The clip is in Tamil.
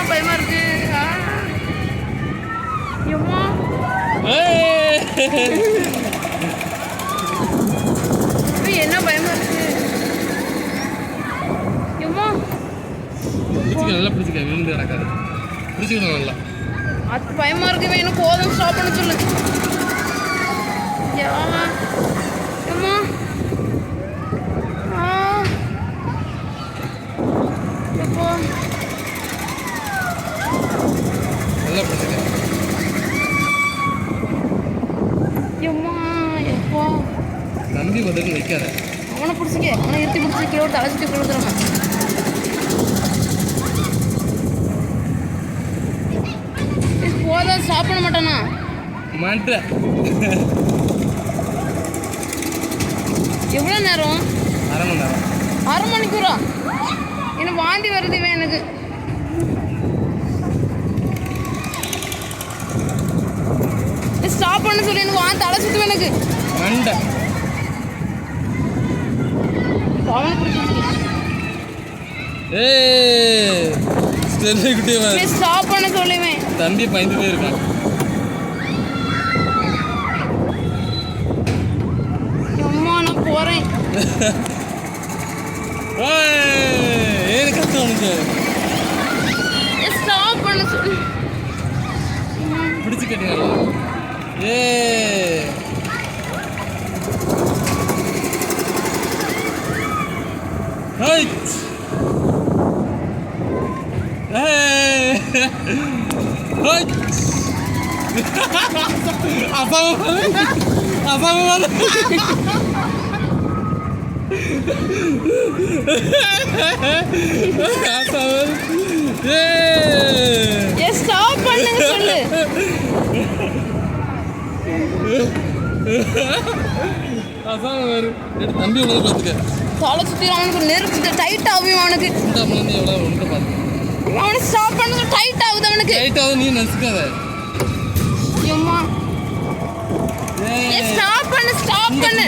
பயமா இருக்கு. என்ன பயமா இருக்கு? நல்லா பிடிச்சிக்க, விழுந்து கிடக்காது. பிடிச்சிக்கணும் நல்லா. அது பயமா இருக்கு. வேணும் போதும், ஸ்டாப் பண்ண சொல்லு. நல்லா பிடிச்சிக்க. தம்பி வந்துட்டு வைக்காத. அவனை பிடிச்சிக்க, அவனை இருத்தி பிடிச்சி கீழே தலை சுற்றி கொடுத்துருங்க. போதும், ஸ்டாப் பண்ண மாட்டானா? மாட்டேன். எவ்வளோ நேரம்? அரை மணி நேரம். அரை மணிக்கூரா? எனக்கு வாந்தி வருது இவன். எனக்கு ஸ்டாப் பண்ண சொல்லி எனக்கு வாந்தி தலை சுற்றுவேன். எனக்கு மண்டை ஸ்டாப் பண்ண சொல்லுவேன். தம்பி பயந்துட்டே இருக்கான். அம்மா நான் போறேன். ஏன் கஷ்டம் உனக்கு? ஸ்டாப் பண்ண சொல்லு. பிடிச்சு கட்டினா ஸ்டாப் பண்ணுங்க சொல்லு. தம்பி உனக்கு பார்த்துக்க. தலை சுற்றி அவனுக்கு நெருப்பு டைட் ஆகும். அவனுக்கு அவனை ஸ்டாப் பண்ண டைட் ஆகுது. அவனுக்கு டைட் ஆகுது. நீ நசுக்காத. ஸ்டாப் பண்ணு, ஸ்டாப் பண்ணு.